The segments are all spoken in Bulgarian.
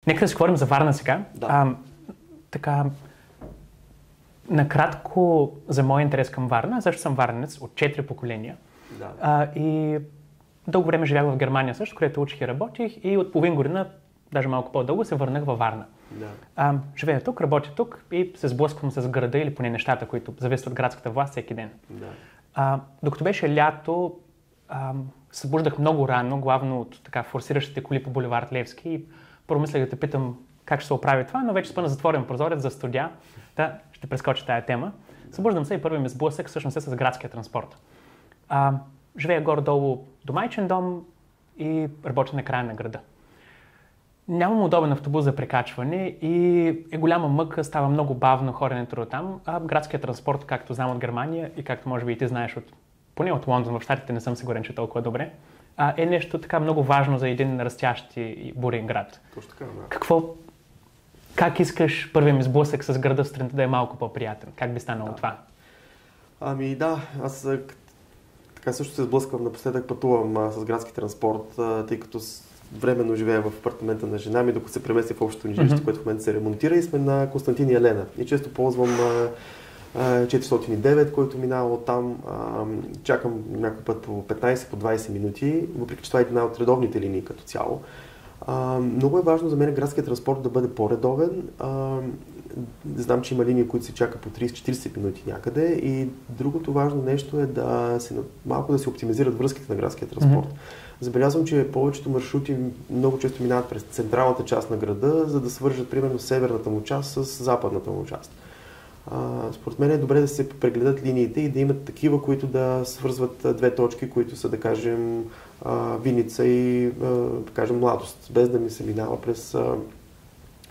Нека да си говорим за Варна сега. Да. Така, накратко за моя интерес към Варна, също съм варненец от 4 поколения. Да. И дълго време живях в Германия също, където учих и работих и от половин година, даже малко по-дълго, се върнах във Варна. Да. Живея тук, работя тук и се сблъсквам с града или поне нещата, които зависят от градската власт всеки ден. Да. Докато беше лято, събуждах много рано, главно от така форсиращите коли по булевард Левски и първо мислех да те питам как ще се оправи това, но вече спъна затворен прозорец за студия. Да, ще прескоча тая тема. Събуждам се и първи ми сблъсък всъщност е с градския транспорт. Живея горе-долу до майчин дом и работя на края на града. Нямам удобен автобус за прекачване и е голяма мъка, става много бавно хоренето от там. Градският транспорт, както знам от Германия и както може би и ти знаеш поне от Лондон, в щатите не съм сигурен, че толкова добре, е нещо така много важно за един растящ и бурен град. Точно така, да. Как искаш първият ми сблъсък с града в сутринта да е малко по-приятен? Как би станало това? Ами да, аз така също се сблъсквам, напоследък пътувам с градски транспорт, тъй като временно живея в апартамента на жена ми, докато се премести в общото ни жилище, което в момента се ремонтира и сме на Константин и Елена. И често ползвам 409, който минава оттам. Чакам някой път по 15, по 20 минути, въпреки че това е една от редовните линии като цяло. Много е важно за мен градския транспорт да бъде по-редовен. Знам, че има линии, които се чака по 30-40 минути някъде и другото важно нещо е малко да се оптимизират връзките на градския транспорт. Забелязвам, че повечето маршрути много често минават през централната част на града, за да свържат примерно северната му част с западната му част. Според мен е добре да се прегледат линиите и да имат такива, които да свързват две точки, които са, да кажем, Виница и, да кажем, Младост, без да ми се минава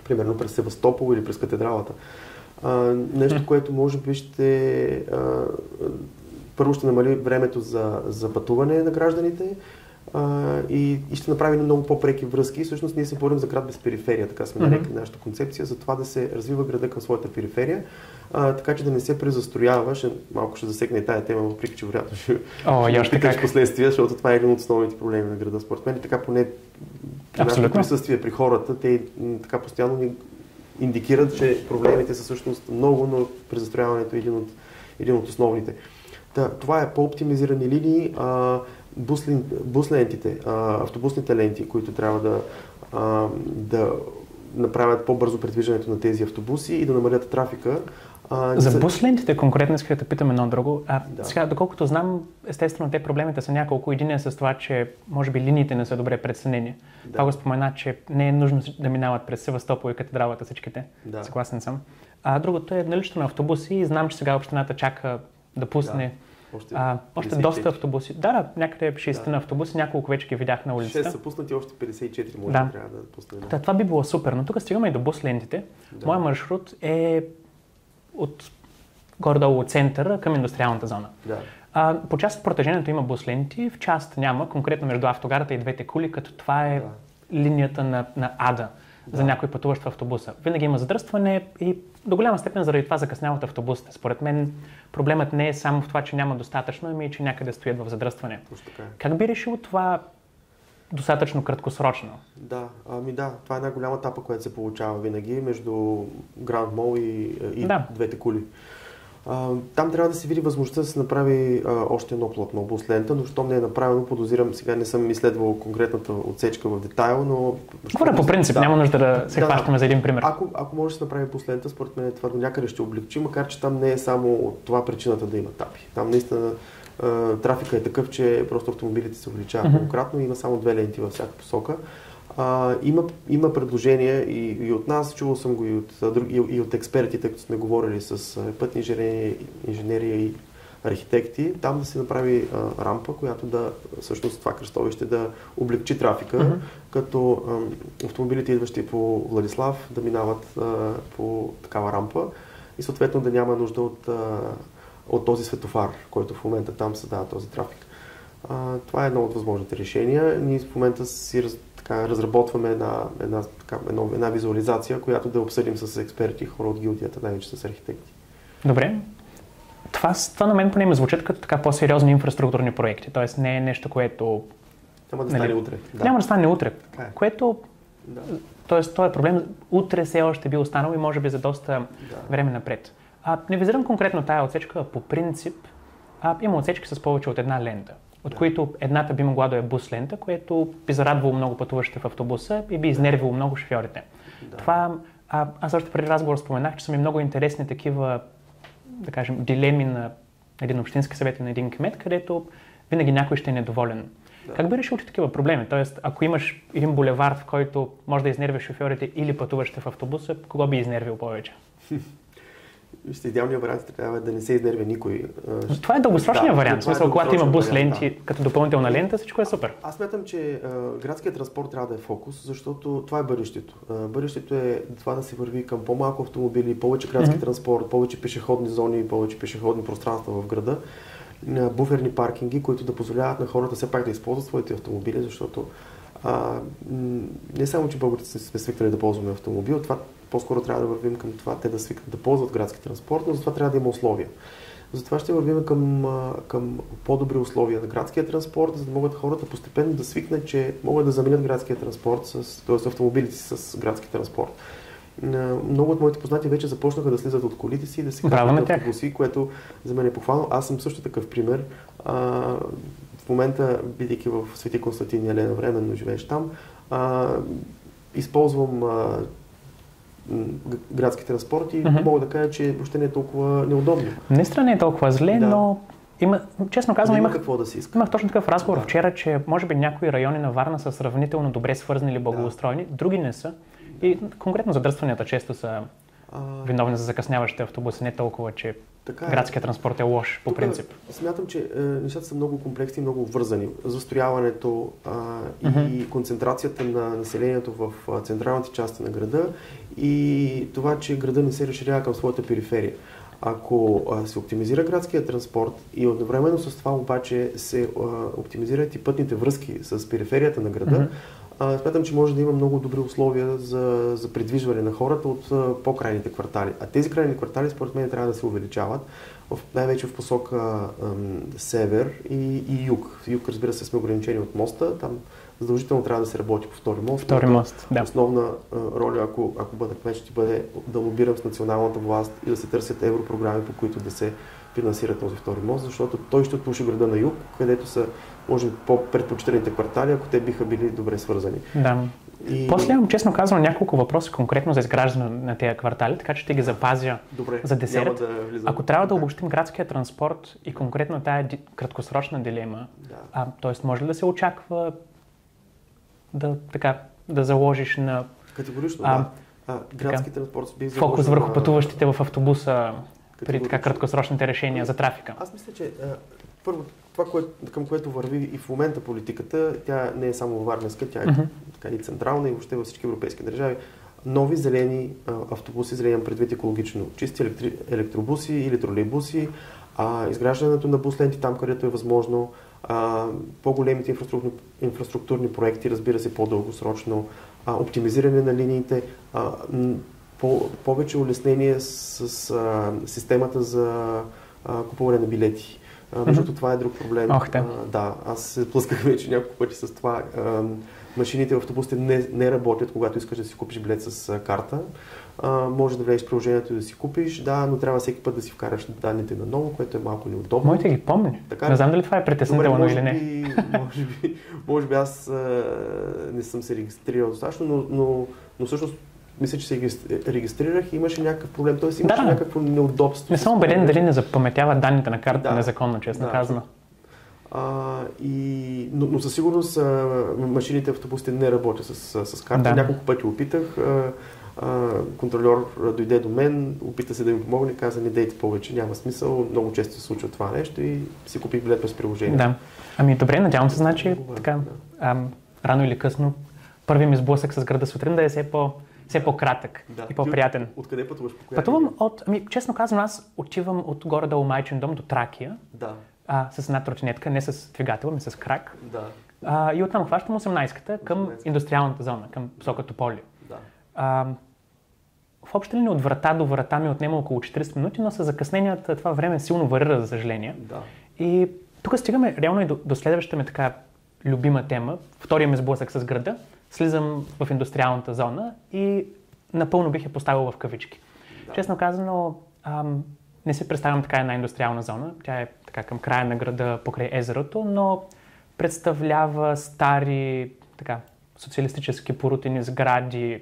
примерно през Севастопол или през катедралата. Нещо, което може би първо ще намали времето за пътуване на гражданите и ще направи много по-преки връзки. Всъщност ние се борим за град без периферия, така сме нарекли нашата концепция, за това да се развива града към своята периферия, така че да не се презастроява. Малко ще засегне и тая тема, въпреки че вероятно ще питаш последствия, защото това е един от основните проблеми на града. Според мен така поне при нашето присъствие при хората, те така постоянно ни индикират, че проблемите са всъщност много, но презастрояването е един от основните. Това е по-оптимизирани линии, бус лентите, автобусните ленти, които трябва да направят по-бързо предвиждането на тези автобуси и да намалят трафика. За бус лентите конкретно исках да питам едно друго. Сега, доколкото знам, естествено те проблемите са няколко. Един е с това, че може би линиите не са добре преценени. Това го спомена, че не е нужно да минават през Севастопол и катедралата всичките. Съгласен съм. Другото е наличието на автобуси и знам, че сега общината чака да пусне още доста автобуси. Да, някъде 60 на автобуси, няколко вече ги видях на улицата. 6 са пуснати, още 54 може да трябва да пуснем. Това би било супер, но тук стигаме и до бус лентите. Моя маршрут е от горе-долу от центъра към индустриалната зона. По част от протежението има бус ленти, в част няма, конкретно между автогарата и двете кули, като това е линията на Ада за някой пътуващ в автобуса. Винаги има задръстване и до голяма степен заради това закъсняват автобусите. Според мен проблемът не е само в това, че няма достатъчно, ами и че някъде стоят в задръстване. Как би решил това достатъчно краткосрочно? Това е една голяма тапа, която се получава винаги между Grand Mall и двете кули. Там трябва да се види възможността да се направи още едно платно бус лента, но щом не е направено, подозирам, сега не съм изследвал конкретната отсечка в детайл, но... Говоря по принцип, няма нужда да се хващаме за един пример. Ако може да се направи бус лента, според мен това до някъде ще облегчи, макар че там не е само от това причината да има тапи. Там наистина трафика е такъв, че просто автомобилите се увеличават многократно и има само две ленти във всяка посока. Има предложения и от нас, чувал съм го и от експертите, като сме говорили с пътни инженери и архитекти, там да се направи рампа, която всъщност това кръстовище да облегчи трафика, като автомобилите, идващи по Владислав, да минават по такава рампа и съответно да няма нужда от този светофар, който в момента там създава този трафик. Това е едно от възможните решения. Ние в момента разработваме една визуализация, която да обсъдим с експерти, хора от гилдията, най-вече с архитекти. Добре. Това на мен поне ме звучат като така по-сериозни инфраструктурни проекти. Тоест не е нещо, което... Няма да стане утре. Няма да стане утре. Което Да. Тоест, този проблем утре все още би останал и може би за доста време напред. Не визирам конкретно тая отсечка, по принцип има отсечки с повече от една лента, от които едната би могла да е бус лента, което би зарадвало много пътуващите в автобуса и би изнервило много шофьорите. Да. Това, аз още преди разговор споменах, че са ми много интересни такива, да кажем, дилеми на един общински съвет и на един кмет, където винаги някой ще е недоволен. Да. Как би решил такива проблеми? Тоест, ако имаш един булевард, в който може да изнервиш шофьорите или пътуващите в автобуса, кого би изнервил повече? Вижте, идеалният вариант трябва да не се изнервя никой. Това е дългосрочният вариант. В смисъл, когато има бус ленти като допълнителна лента, всичко е супер. Аз смятам, че градският транспорт трябва да е фокус, защото това е бъдещето. Бъдещето е това да се върви към по-малко автомобили, повече градски транспорт, повече пешеходни зони, повече пешеходни пространства в града, буферни паркинги, които да позволяват на хората все пак да използват своите автомобили, защото не само, че българите сме свикнали да ползваме автомобил, това по-скоро трябва да вървим към това те да свикнат да ползват градски транспорт, но затова трябва да има условия. Затова ще вървим към по-добри условия на градския транспорт, за да могат хората постепенно да свикнат, че могат да заменят градския транспорт, т.е. автомобилите с градски транспорт. Много от моите познати вече започнаха да слизат от колите си и да си качват автобуси, което за мен е похвално. Аз съм също такъв пример. В момента, бидейки в Свети Константин и Елена, временно живееш там, използвам градски транспорт и мога да кажа, че въобще не е толкова неудобно. Наистина не е толкова зле, но честно казвам, имах точно такъв разговор вчера, че може би някои райони на Варна са сравнително добре свързани или благоустроени, други не са. И конкретно задръстванията често са виновни за закъсняващите автобуси, не толкова, че градският транспорт е лош по принцип. Смятам, че нещата са много комплексни и много вързани. Застрояването и концентрацията на населението в централните части на града и това, че града не се разширява към своята периферия. Ако се оптимизира градския транспорт и едновременно с това обаче се оптимизират и пътните връзки с периферията на града, смятам, че може да има много добри условия за придвижване на хората от по-крайните квартали. А тези крайни квартали, според мен, трябва да се увеличават, най-вече в посока север и юг. Юг, разбира се, сме ограничени от моста. Там задължително трябва да се работи по втори мост. Да. Основна роля, ако бъда кмет, ще бъде да лобирам с националната власт и да се търсят европрограми, по които да се финансира този втори мост, защото той ще отпуши града на юг, където са, може би, по-предпочитаните квартали, ако те биха били добре свързани. Да. После имам, честно казвам, няколко въпроси конкретно за изграждане на тези квартали, така че ще ги запазя за десерт. Ако трябва да обобщим градския транспорт и конкретно тая краткосрочна дилема, т.е. може ли да се очаква да заложиш на категорично, градски транспорт фокус върху пътуващите в автобуса при така краткосрочните решения за трафика? Аз мисля, че първо това, към което върви и в момента политиката, тя не е само варненска, тя е така и централна и въобще във всички европейски държави. Нови зелени автобуси, зелени предвид екологично чисти електробуси или тролейбуси, изграждането на бус ленти там, където е възможно, по-големите инфраструктурни проекти, разбира се, по-дългосрочно, оптимизиране на линиите, повече улеснение с системата за купуване на билети. Защото това е друг проблем. Аз се плъсках вече няколко пъти с това. Машините в автобусите не работят, когато искаш да си купиш билет с карта. Може да влезеш в приложението и да си купиш, но трябва всеки път да си вкараш данните наново, което е малко неудобно. Моите ги помни. Не знам дали това е притеснително или не. Може би аз не съм се регистрирал достатъчно, но всъщност мисля, че се регистрирах и имаше някакъв проблем. Тоест имаше някакво неудобство. Не съм убеден дали не запаметява данните на картата незаконно, честно казано. Но със сигурност машините в автобусите не работят с карта. Няколко пъти опитах. Контрольор дойде до мен, опита се да ми помогне, каза: не дейте повече, няма смисъл. Много често се случва това нещо и си купих билет през приложение. Да. Добре, надявам се, значи така, рано или късно първи ми сблъсък с града сутрин да е все по-кратък и по-приятен. Откъде пътуваш? Пътувам честно казвам, аз отивам от горе-долу Майчин дом до Тракия. С една тротинетка, не с двигател, ами с крак. И оттам хващам 18-ката към индустриалната зона, към посока Тополи. В общи линии от врата до врата ми отнема около 40 минути, но с закъсненията това време силно варира, за съжаление. И тук стигаме реално и до следващата ми така любима тема, втория ми сблъсък с града, слизам в индустриалната зона и напълно бих я поставил в кавички. Да. Честно казано, не си представям така една индустриална зона. Тя е така към края на града, покрай езерото, но представлява стари така, социалистически порутени сгради,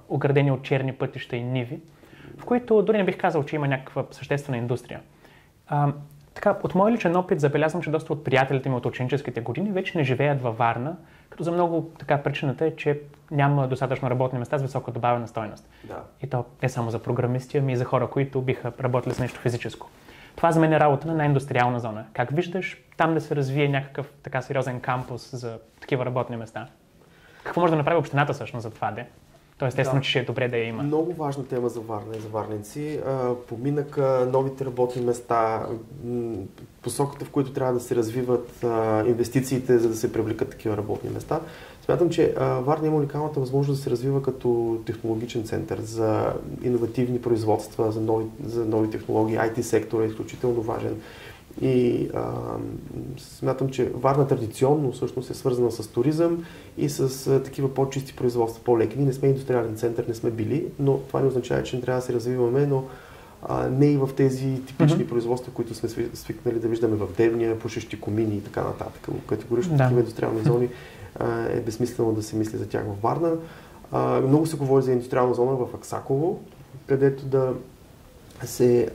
оградени от черни пътища и ниви, в които дори не бих казал, че има някаква съществена индустрия. Така, от мой личен опит забелязвам, че доста от приятелите ми от ученическите години вече не живеят във Варна, като за много така причината е, че няма достатъчно работни места с висока добавена стойност. Да. И то не само за програмисти, ами и за хора, които биха работили с нещо физическо. Това за мен е работа на една индустриална зона. Как виждаш там да се развие някакъв така сериозен кампус за такива работни места? Какво може да направи общината всъщност за това, де? То естествено, че ще е добре да я има. Много важна тема за Варна и за варненци. Поминаха новите работни места, посоката, в които трябва да се развиват инвестициите, за да се привлекат такива работни места. Смятам, че Варна има уникалната възможност да се развива като технологичен център за иновативни производства, за нови технологии. IT сектор е изключително важен. И смятам, че Варна традиционно всъщност е свързана с туризъм и с такива по-чисти производства, по-леки. Ние не сме индустриален център, не сме били, но това не означава, че не трябва да се развиваме, но не и в тези типични производства, които сме свикнали да виждаме в Девня, пушещи комини и така нататък. Категорично такива индустриални зони е безсмислено да се мисли за тях във Варна. Много се говори за индустриална зона в Аксаково, където да се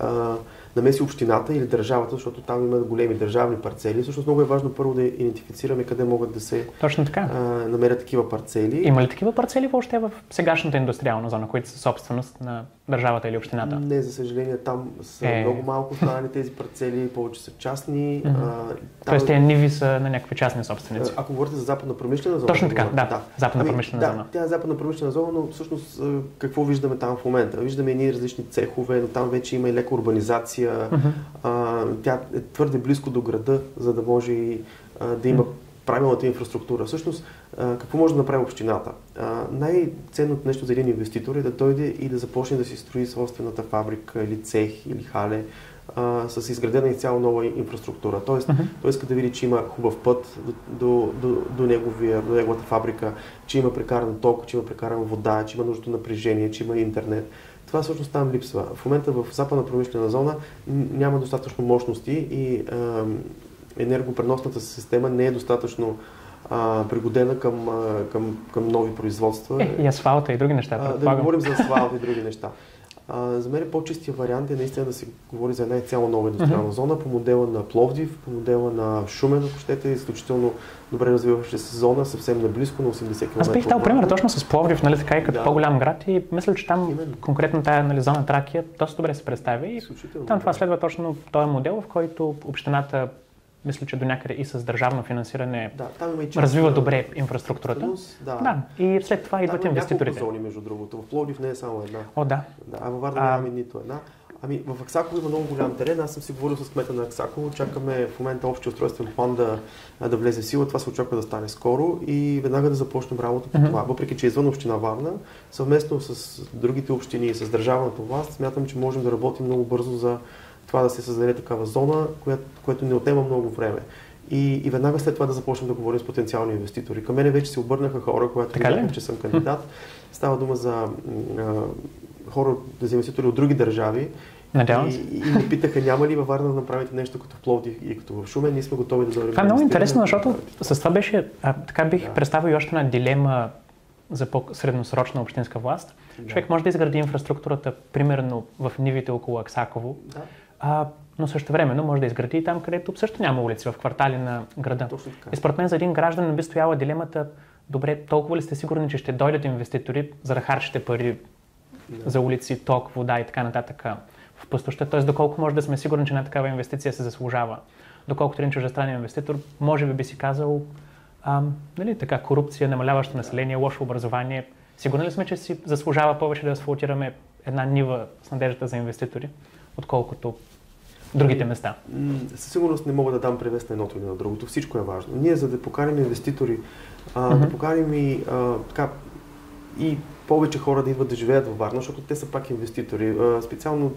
намеси общината или държавата, защото там има големи държавни парцели. Всъщност много е важно първо да идентифицираме къде могат да се намерят такива парцели. Има ли такива парцели въобще в сегашната индустриална зона, които са собственост на държавата или общината? Не, за съжаление, там са много малко останали тези парцели, повече са частни. Тоест тези ниви са на някакви частни собственици. Ако говорите за западна промишлена зона. Точно така, да. Западна промишлена зона. Тя е западна промишлена зона, но всъщност какво виждаме там в момента? Виждаме едни различни цехове, но там вече има и лека урбанизация. Тя е твърде близко до града, за да може да има правилната инфраструктура. Всъщност, какво може да направи общината? Най-ценното нещо за един инвеститор е да дойде и да започне да си строи собствената фабрика или цех или хале с изградена изцяло нова инфраструктура. Тоест, той иска да види, че има хубав път до неговата фабрика, че има прекаран ток, че има прекарана вода, че има нужното напрежение, че има интернет. Това всъщност там липсва. В момента в западна промишлена зона няма достатъчно мощности и енергопреносната система не е достатъчно пригодена към нови производства. И асфалта и други неща. Да говорим за асфалт и други неща. За мен по-чистия вариант е наистина да се говори за една цяло нова индустриална зона по модела на Пловдив, по модела на Шумен, ако щете, изключително добре развиваща се зона, съвсем наблизко на 80 км. Аз бих дал пример точно с Пловдив, нали, така и като по-голям град и мисля, че там конкретно тая зона Тракия доста добре се представя и там това следва точно този модел, в който общината мисля, че до някъде и с държавно финансиране развива добре инфраструктурата. И след това идват инвеститорите. Няколко зони, между другото. В Пловдив не е само една. А във Варна нямаме нито една. В Аксаково има много голям терен. Аз съм си говорил с кмета на Аксаково. Чакаме в момента общия устройствен план да влезе в сила. Това се очаква да стане скоро и веднага да започнем работа по това. Въпреки че извън община Варна, съвместно с другите общини и с държавната власт, смятам, че можем да работим много бързо за това да се създаде такава зона, което не отнема много време. И веднага след това да започнем да говорим с потенциални инвеститори. Към мене вече се обърнаха хора, когато видяха, че съм кандидат. Става дума за хора, за инвеститори от други държави. И ме питаха, няма ли във Варна да направите нещо като в Пловдив и като в Шумен. Ние сме готови да дойдем. Това е много интересно, защото с това беше, така бих представил още една дилема за по-средносрочна общинска власт. Човек може да изгради инфраструктурата, примерно в нивите около Аксаково, но също времено може да изгради и там, където също няма улици, в квартали на града. И според мен за един гражданин би стояла дилемата, добре, толкова ли сте сигурни, че ще дойдат инвеститори, за да харчите пари за улици, ток, вода и така нататък в пустоща. Т.е. доколко може да сме сигурни, че една такава инвестиция се заслужава. Доколкото един чуждестранен инвеститор може би си казал, така, корупция, намаляващо население, лошо образование. Сигурни ли сме, че си заслужава повече да асфалтираме една нива с надеждата за инвеститори, отколкото другите места? Със сигурност не мога да дам превес на едното или на другото. Всичко е важно. Ние, за да поканим инвеститори, да поканим и повече хора да идват да живеят във Варна, защото те са пак инвеститори. Специално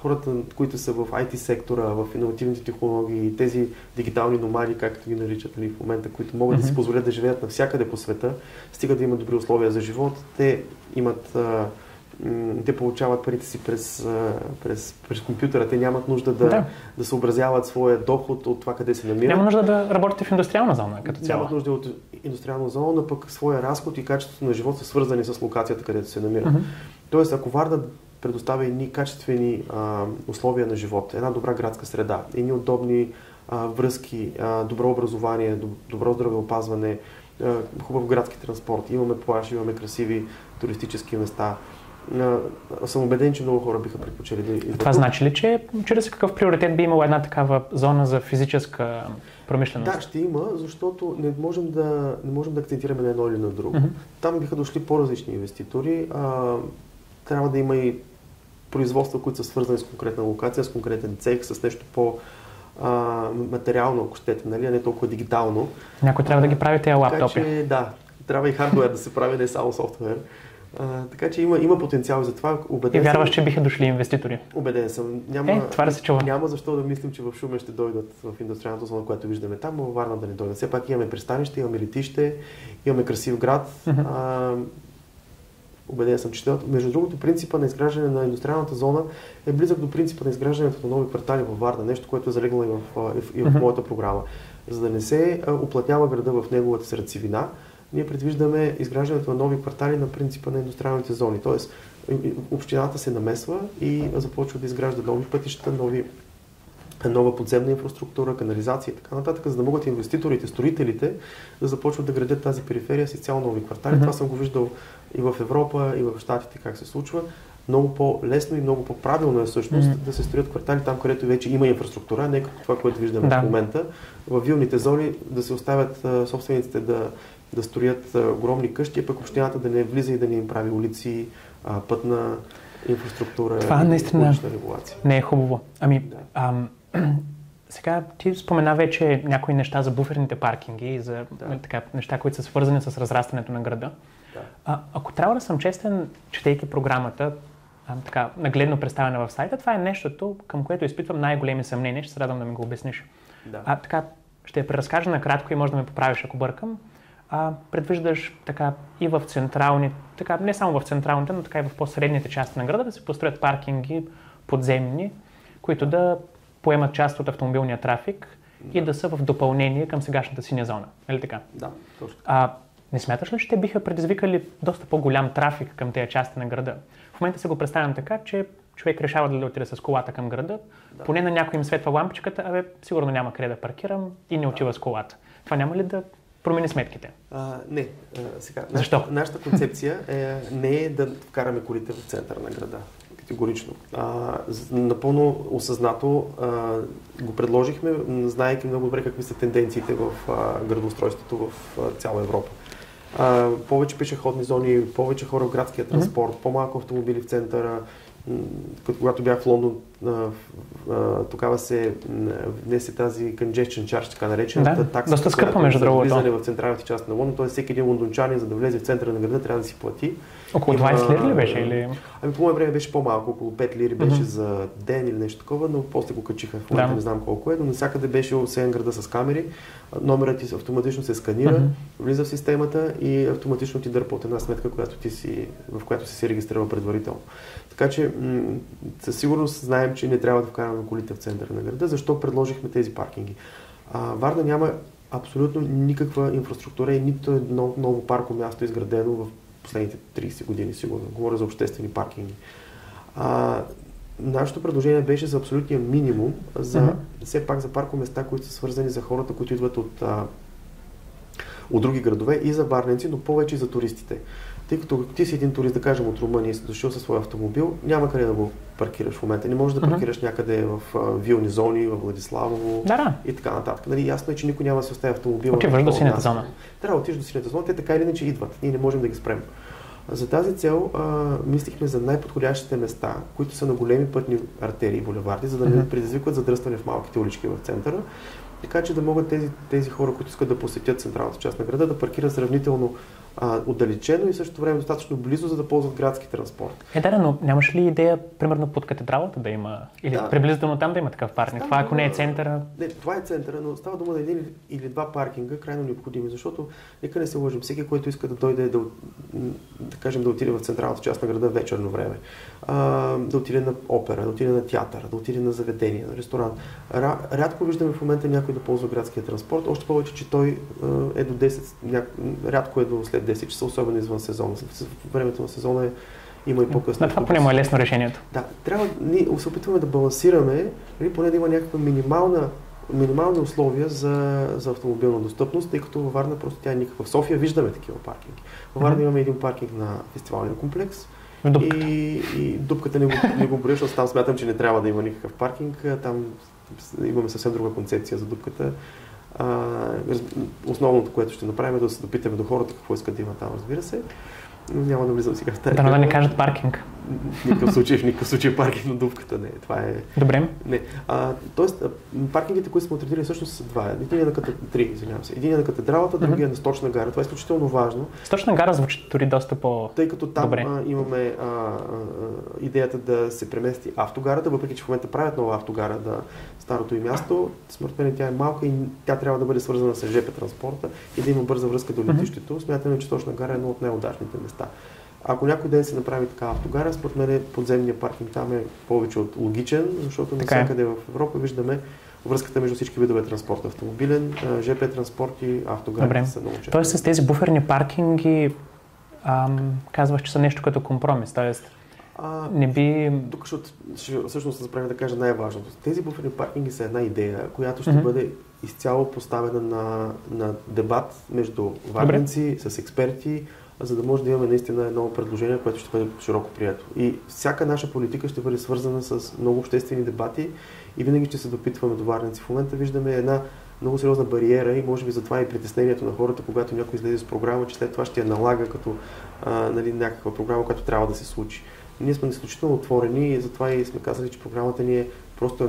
хората, които са в IT сектора, в иновативните технологии, тези дигитални номади, както ги наричат в момента, които могат да си позволят да живеят навсякъде по света, стига да имат добри условия за живот, те получават парите си през компютъра, те нямат нужда да съобразяват своя доход от това къде се намират. Няма нужда да работите в индустриална зона като цяло. Нямат нужда от индустриална зона, но пък своя разход и качеството на живот са свързани с локацията, където се намират. Тоест, ако Варна предоставя едни качествени условия на живот, една добра градска среда, едни удобни връзки, добро образование, добро здравеопазване, хубав градски транспорт, имаме плаж, имаме красиви туристически места. Съм убеден, че много хора биха предпочели да идват. Това значи ли, че чрез какъв приоритет би имала една такава зона за физическа промишленост? Да, ще има, защото не можем да акцентираме на едно или на друго. Там биха дошли по-различни инвеститори. Трябва да има и производства, които са свързани с конкретна локация, с конкретен цех, с нещо по-материално, ако щете, нали, а не толкова дигитално. Някой трябва да ги прави тези лаптопи. Така че, да, трябва и хардуер да се прави, не само софтуер. Така че има потенциал за това. И вярваш, че биха дошли инвеститори? Убеден съм. Това да се чува. Няма защо да мислим, че в Шумен ще дойдат в индустриалната зона, която виждаме там, но във Варна да не дойдат. Все пак имаме пристанище, имаме летище, имаме красив град. Убеден съм, че ще дойдат. Между другото, принципа на изграждане на индустриалната зона е близък до принципа на изграждането на нови квартали във Варна. Нещо, което е залегнало и в моята програма. За да не се уплътнява града в неговата сърцевина, ние предвиждаме изграждането на нови квартали на принципа на индустриалните зони. Тоест, общината се намесва и започва да изгражда нови пътища, нова подземна инфраструктура, канализация и така нататък, за да могат инвеститорите, строителите да започват да градят тази периферия с изцяло нови квартали. Това съм го виждал и в Европа, и в Щатите как се случва. Много по-лесно и много по-правилно е всъщност да се строят квартали там, където вече има инфраструктура, не като това, което виждаме в момента. В вилните зони да се оставят собствениците да строят огромни къщи, а пък общината да не влиза и да не им прави улици, пътна инфраструктура. Това наистина регулация. Не е хубаво. Сега ти спомена вече някои неща за буферните паркинги и за неща, които са свързани с разрастването на града. Ако трябва да съм честен, четейки програмата, нагледно представена в сайта, това е нещото, към което изпитвам най-големи съмнения. Ще се радвам да ми го обясниш. Ще я преразкажа накратко и може да ме поправиш, ако бъркам. Предвиждаш и в централни, не само в централните, но така и в по-средните части на града да се построят паркинги подземни, които да поемат част от автомобилния трафик и да са в допълнение към сегашната синя зона. Нали така? Да, точно. Не смяташ ли, че те биха предизвикали доста по-голям трафик към тези части на града? В момента се го представям така, че човек решава да отиде с колата към града, поне на някой им светва лампичката, сигурно няма къде да паркирам и не отива с колата. Това няма ли да промени сметките? Не. Сега, защо? Нашата концепция не е да вкараме колите в центъра на града. Категорично. Напълно осъзнато го предложихме, знаейки много добре какви са тенденциите в градоустройството в цяла Европа. Повече пешеходни зони, повече хора в градския транспорт, по-малко автомобили в центъра. Когато бях в Лондон, тогава се внесе тази congestion charge, така наречената такса, доста скъпа, между другото. Влизане в централната част на Лондон, т.е. всеки един лондончанин, за да влезе в центъра на града, трябва да си плати. Около 20 лири ли беше? Или? По мое време беше по-малко, около 5 лири беше за ден или нещо такова, но после го качиха. В момента не знам колко е, но навсякъде беше осеян града с камери. Номерът ти автоматично се сканира, влиза в системата и автоматично ти дърпа от една сметка, в която си се регистрирал предварително. Така че със сигурност знаем, че не трябва да вкараме колите в центъра на града. Защо предложихме тези паркинги? Варна няма абсолютно никаква инфраструктура и нито едно ново парко място изградено в последните 30 години, сигурно. Говоря за обществени паркинги. Нашето предложение беше за абсолютния минимум, все пак за паркоместа, които са свързани за хората, които идват от други градове и за варненци, но повече и за туристите. Тъй като ти си един турист, да кажем, от Румъния и си дошъл със своя автомобил, няма къде да го паркираш в момента. Не можеш да паркираш някъде в вилни зони, в Владиславово и така нататък. Нали, ясно е, че никой няма да се остави автомобила. Отиваш до синята зона. Трябва да отидеш до синята зона, те така или иначе идват. Ние не можем да ги спрем. За тази цел мислихме за най-подходящите места, които са на големи пътни артерии и булеварди, за да не предизвикват задръстване в малките улички в центъра, така че да могат тези хора, които искат да посетят централната част на града, да паркират сравнително отдалечено и в същото време достатъчно близо, за да ползват градски транспорт. Да, но нямаш ли идея, примерно под катедралата да има, или приблизително там да има такъв паркинг? Това ако не е центъра? Не, това е центъра, но става дума да един или два паркинга, крайно необходими, защото нека не се лъжим, всеки, който иска да дойде да кажем да отиде в централната част на града вечерно време, да отиде на опера, да отиде на театър, да отиде на заведение, на ресторант. Рядко виждаме в момента някой да ползва градския транспорт, още повече, че той е до 10, рядко е до след 10 часа, особено извън сезона. В времето на сезона има и по-късно. Това поне му е лесно решението. Да, трябва, ние се опитваме да балансираме, поне да има някаква минимални условия за автомобилна достъпност, тъй като във Варна просто тя е никаква. В София виждаме такива паркинги. Във Варна имаме един паркинг на фестивалния комплекс. И дупката не го броя, защото там смятам, че не трябва да има никакъв паркинг. Там имаме съвсем друга концепция за дупката. Основното, което ще направим е да се допитаме до хората какво искат да има там, разбира се. Но няма да влизам сега в тази. Да не кажат паркинг. В никакъв случай паркинг на дупката не. Това е... Добре. Не. Тоест, паркингите, които сме отредили, всъщност са два. Един е на катедралата, другия е на Сточна гара. Това е изключително важно. Сточна гара звучи дори доста по-добре. Тъй като там имаме идеята да се премести автогарата, въпреки че в момента правят нова автогара да старото и място. Според мен тя е малка и тя трябва да бъде свързана с ЖП транспорта и да има бърза връзка до летището. Смятаме, че Сточна гара е едно от най-удачните места. Ако някой ден се направи така автогара, според мен подземния паркинг там е повече от логичен, защото навсякъде в Европа виждаме връзката между всички видове транспорт. Автомобилен, ЖП транспорт и автогари са много често. Тоест с тези буферни паркинги казваш, че са нещо като компромис, т.е. не би... Тук всъщност забравя да кажа най-важното. Тези буферни паркинги са една идея, която ще бъде изцяло поставена на дебат между варненци, с експерти, за да може да имаме наистина едно предложение, което ще бъде широко прието. И всяка наша политика ще бъде свързана с много обществени дебати и винаги ще се допитваме до варненци. В момента виждаме една много сериозна бариера и може би затова и притеснението на хората, когато някой излезе с програма, че след това ще я налага като някаква програма, която трябва да се случи. Ние сме изключително отворени и затова и сме казали, че програмата ни е просто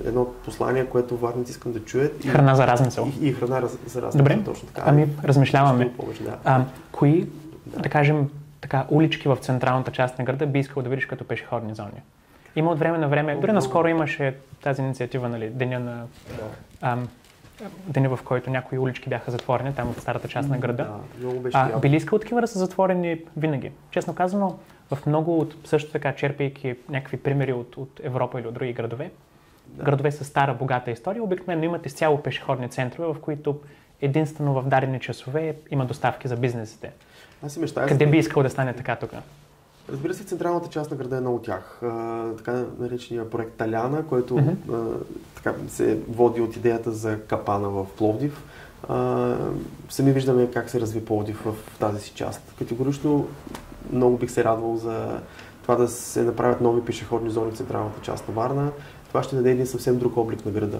едно послание, което варненци искам да чуят. Храна за размисъл. И храна за размисъл. Добре, точно така. Размишляваме. Повече, да. Кои, да кажем, улички в централната част на града би искал да видиш като пешеходни зони? Има от време на време, дори наскоро имаше тази инициатива, деня, в който някои улички бяха затворени, там в старата част на града. Би ли искал такива да са затворени винаги? Честно казано, в много от също така, черпейки някакви примери от Европа или от други градове, градове с стара, богата история, обикновено имат изцяло пешеходни центрове, в които единствено в дадени часове има доставки за бизнесите. Аз си мечтая. Къде би искал да стане така тук? Разбира се, централната част на града е едно от тях. Така наречения проект Таляна, който така се води от идеята за капана в Пловдив. Сами виждаме как се разви Пловдив в тази си част. Категорично много бих се радвал за това да се направят нови пешеходни зони в централната част на Варна. Това ще даде един съвсем друг облик на града.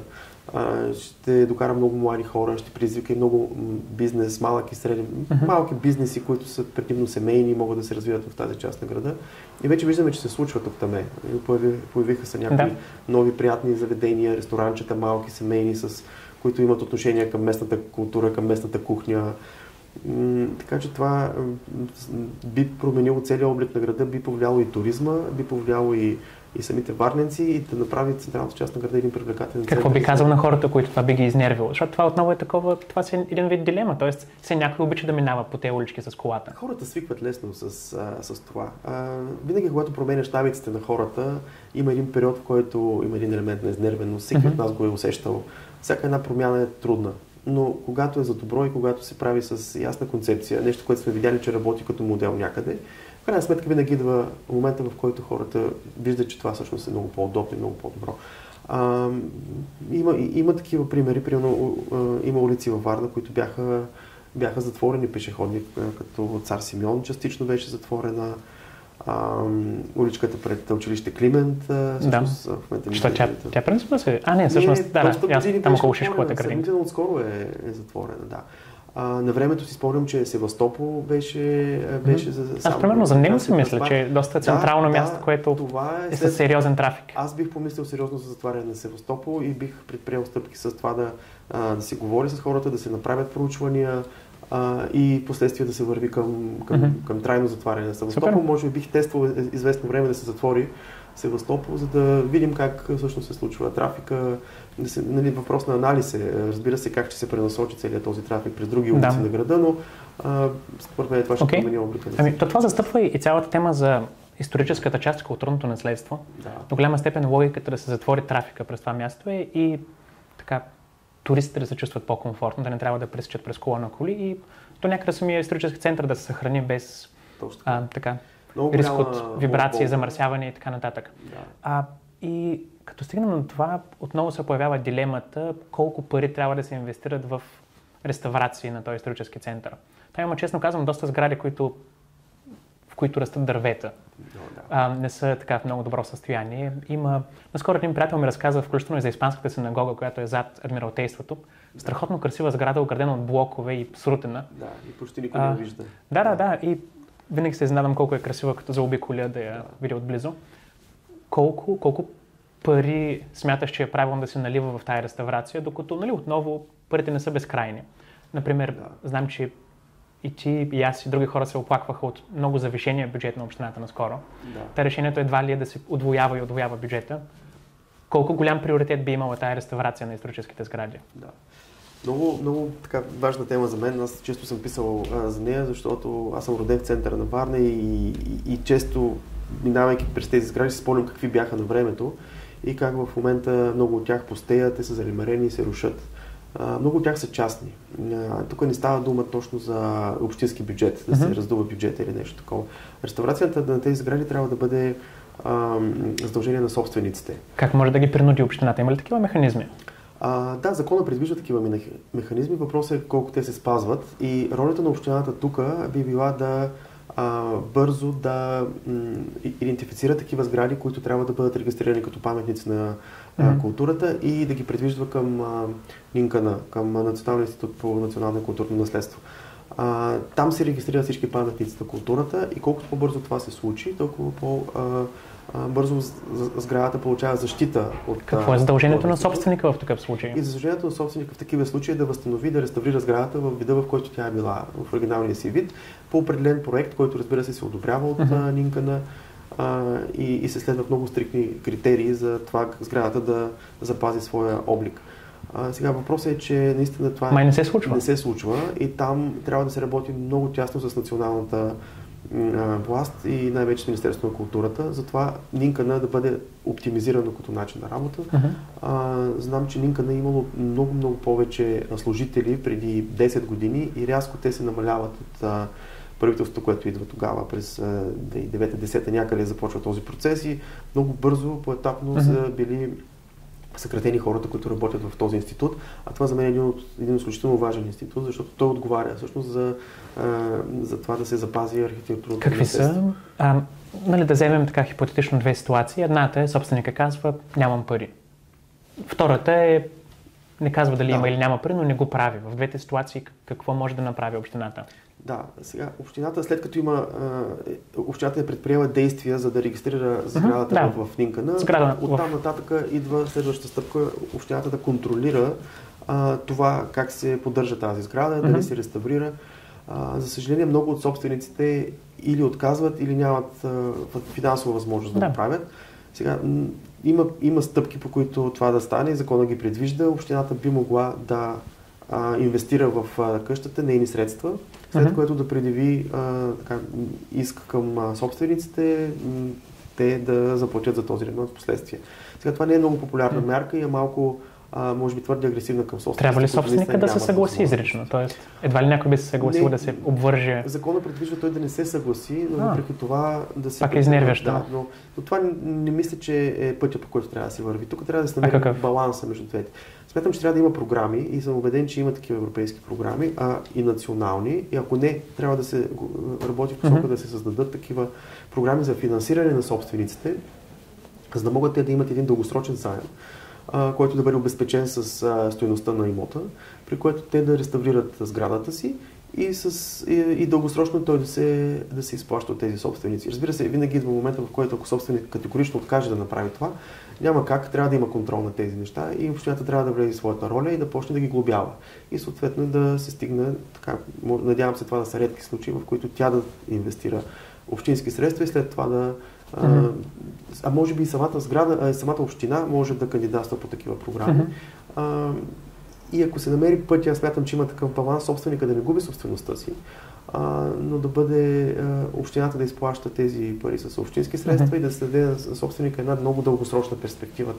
Ще докара много млади хора, ще предизвика и много бизнес, малък и среден, малки бизнеси, които са предимно семейни и могат да се развиват в тази част на града. И вече виждаме, че се случва тук-таме. Появиха се някои нови приятни заведения, ресторанчета, малки, семейни, които имат отношение към местната култура, към местната кухня. Така че това би променило целия облик на града, би повлияло и туризма, би повлияло и самите варненци и да направи централната част на града един привлекателен център. Какво би казал на хората, които това би ги изнервило? Защото това отново е такова, това си един вид дилема, т.е. все някой обича да минава по тези улички с колата. Хората свикват лесно с това. Винаги, когато променяш навиците на хората, има един период, в който има един елемент на изнервеност, всеки от нас го е усещал. Всяка една промяна е трудна. Но когато е за добро и когато се прави с ясна концепция, нещо, което сме видяли, че работи като модел някъде, в крайна сметка винаги идва момента, в който хората виждат, че това всъщност е много по-удобно и много по-добро. Има такива примери. Примерно, има улици във Варна, които бяха затворени пешеходни, като Цар Симеон частично беше затворена. Уличката пред училище Климент. В момента тя принципно се... Не, всъщност, там около Шишковата градина. Сравнително отскоро е затворена, да. На времето си спомням, че Севастопол беше за... Аз примерно за него си мисля, че е доста централно място, което е със сериозен трафик. Аз бих помислил сериозно за затваряне на Севастопол и бих предприел стъпки с това да се говори с хората, да се направят проучвания, и последствие да се върви към трайно затваряне на Севастопол. Може би бих тествал известно време да се затвори Севастопол, за да видим как всъщност се случва трафика. Въпрос на анализ е. Разбира се как ще се пренасочи целият този трафик през други улици на града, но според мен това ще промени облика. Това застъпва и цялата тема за историческата част, културното наследство. До голяма степен логиката да се затвори трафика през това място е и така туристите да се чувстват по-комфортно, да не трябва да пресичат през колона коли и до някъде самия исторически център да се съхрани без риск от вибрации, замърсяване и така нататък. И като стигнем на това, отново се появява дилемата колко пари трябва да се инвестират в реставрации на този исторически център. Там има, честно казвам, доста сгради, в които растат дървета. Не са така в много добро състояние. Наскоро един приятел ми разказа, включително и за испанската синагога, която е зад Адмиралтейството. Страхотно красива сграда, оградена от блокове и срутена. Да, и почти никой не вижда. Да, и винаги се изненадам колко е красива, като заобиколя да я видя отблизо. Колко пари смяташ, че е правилно да се налива в тази реставрация, докато отново парите не са безкрайни. Например, знам, че и ти, и аз, и други хора се оплакваха от много завишения бюджет на общината наскоро. Решението едва ли е да се удвоява и удвоява бюджета. Колко голям приоритет би имала тази реставрация на историческите сгради? Много така важна тема за мен. Аз често съм писал за нея, защото аз съм роден в центъра на Варна и често, минавайки през тези сгради, си спомням какви бяха на времето и как в момента много от тях пустеят, те са залимарени и се рушат. Много от тях са частни. Тук не става дума точно за общински бюджет, да се раздува бюджет или нещо такова. Реставрацията на тези сгради трябва да бъде задължение на собствениците. Как може да ги принуди общината? Има ли такива механизми? Да, законът предвижда такива механизми. Въпросът е колко те се спазват. И ролята на общината тук би била да бързо да идентифицира такива сгради, които трябва да бъдат регистрирани като паметници на културата и да ги предвижда към НИНКН, към Националния институт по национално и културно наследство. Там се регистрират всички паметници на културата и колкото по-бързо това се случи, толкова по-бързо сградата получава защита от... Какво е задължението на собственика в такъв случай? И задължението на собственика в такива случаи е да възстанови, да реставрира сградата в вида, в който тя е била, в оригиналния си вид, по определен проект, който разбира се одобрява от НИНКН и се следват много стриктни критерии за това сградата да запази своя облик. Сега въпросът е, че наистина това не се случва. Не се случва и там трябва да се работи много тясно с националната власт и най-вече с Министерството на културата. Затова НИНКН да бъде оптимизирано като начин на работа. Знам, че НИНКН е имало много повече служители преди 10 години и рязко те се намаляват от правителството, което идва тогава през 2009-2010 някъде започва този процес и много бързо, поетапно са били съкратени хората, които работят в този институт. А това за мен е един изключително важен институт, защото той отговаря всъщност за това да се запази архитектурното. Какви са? Да вземем така хипотетично две ситуации. Едната е собственика казва нямам пари. Втората е не казва дали има или няма пари, но не го прави. В двете ситуации какво може да направи общината? Да, сега общината, след като общината е предприела действия за да регистрира сградата в НИНКН, оттам нататък идва следващата стъпка общината да контролира това как се поддържа тази сграда, дали се реставрира. За съжаление, много от собствениците или отказват, или нямат финансова възможност да го правят. Сега, има стъпки, по които това да стане, законът ги предвижда. Общината би могла да инвестира в къщата нейни средства, след което да предяви иск към собствениците, те да заплатят за този ремонт в последствие. Сега това не е много популярна мярка и е малко, може би твърде агресивна към собствениците. Трябва ли собственика да се съгласи изрично? Тоест, едва ли някой би се съгласил да се обвърже? Законът предвижда той да не се съгласи, но въпреки това да се... Пак е изнервящо. Да, но това не мисля, че е пътя, по който трябва да се върви. Тук трябва да се намери баланса между двете. Смятам, че трябва да има програми и съм убеден, че има такива европейски програми, и национални. И ако не, трябва да се работи в посока да се създадат такива програми за финансиране на собствениците, за да могат те да имат един дългосрочен заем, който да бъде обезпечен с стойността на имота, при което те да реставрират сградата си и дългосрочно той да се изплаща от тези собственици. Разбира се, винаги идва момента, в който ако собственик категорично откаже да направи това, няма как, трябва да има контрол на тези неща и общината трябва да влезе своята роля и да почне да ги глобява. И съответно да се стигне, така, надявам се това да са редки случаи, в които тя да инвестира общински средства и след това да... А може би и самата сграда, самата община може да кандидатства по такива програми. И ако се намери пътя, аз смятам, че има такъв баланс, собственика да не губи собствеността си, но да бъде общината да изплаща тези пари с общински средства и да се даде на собственика една много дългосрочна перспектива,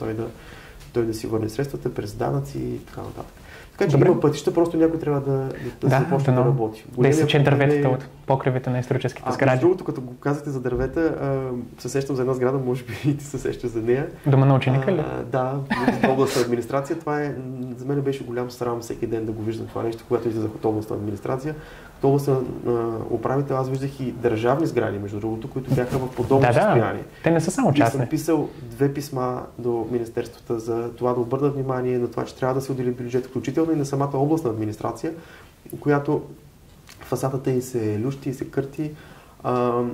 той да си върне средствата през данъци и така нататък. Така че има пътища, просто някой трябва да започне да работи. Да изсече дърветата от покривите на историческите сгради. Другото, като го казвате за дървета, се сещам за една сграда, може би и ти се сещаш за нея. Дома на ученика ли? Да, в областна администрация. Това за мен беше голям срам всеки ден да го виждам това нещо, когато излизах от областна администрация. От областна управител аз виждах и държавни сгради, между другото, които бяха в подобно състояние. Те не са само частни. И съм писал 2 писма до министерствата за това да обърнат внимание на това, че трябва да се отдели бюджет, включително и на самата областна администрация, която фасадата ѝ се лющи и се кърти,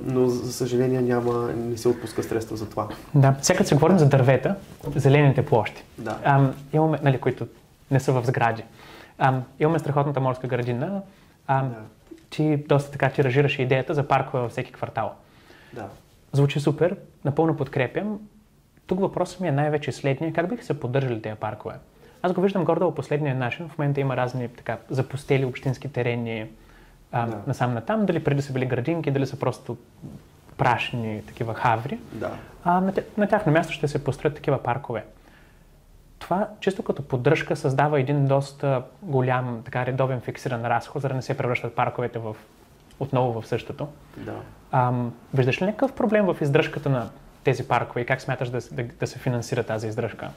но за съжаление не се отпуска средства за това. Да, сега се говорим за дървета, зелените площи. Да. Имаме, които не са в сгради. Имаме страхотната морска градина. Ти доста така тиражираш идеята за паркове във всеки квартал. Да. Звучи супер, напълно подкрепям. Тук въпросът ми е най-вече следния. Как биха се поддържали тези паркове? Аз го виждам гордо по последния начин. В момента има разни така запустели общински терени насам натам. Дали преди са били градинки, дали са просто прашни такива хаври. Да. На тяхно място ще се построят такива паркове. Това чисто като поддръжка създава един доста голям, така редовен фиксиран разход, за да не се превръщат парковете отново в същото. Да. Виждаш ли някакъв проблем в издръжката на тези паркове и как смяташ да се финансира тази издръжка?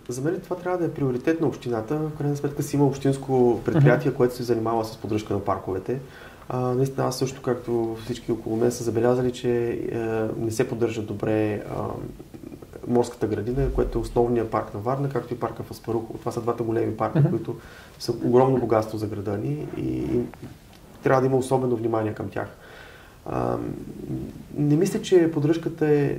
За мен това трябва да е приоритет на общината. В крайна сметка си има общинско предприятие, което се занимава с поддръжка на парковете. Наистина аз също, както всички около мен, са забелязали, че не се поддържа добре морската градина, което е основният парк на Варна, както и парка в Аспарухово. Това са двата големи парка, които са огромно богатство за града ни и трябва да има особено внимание към тях. Не мисля, че поддръжката е...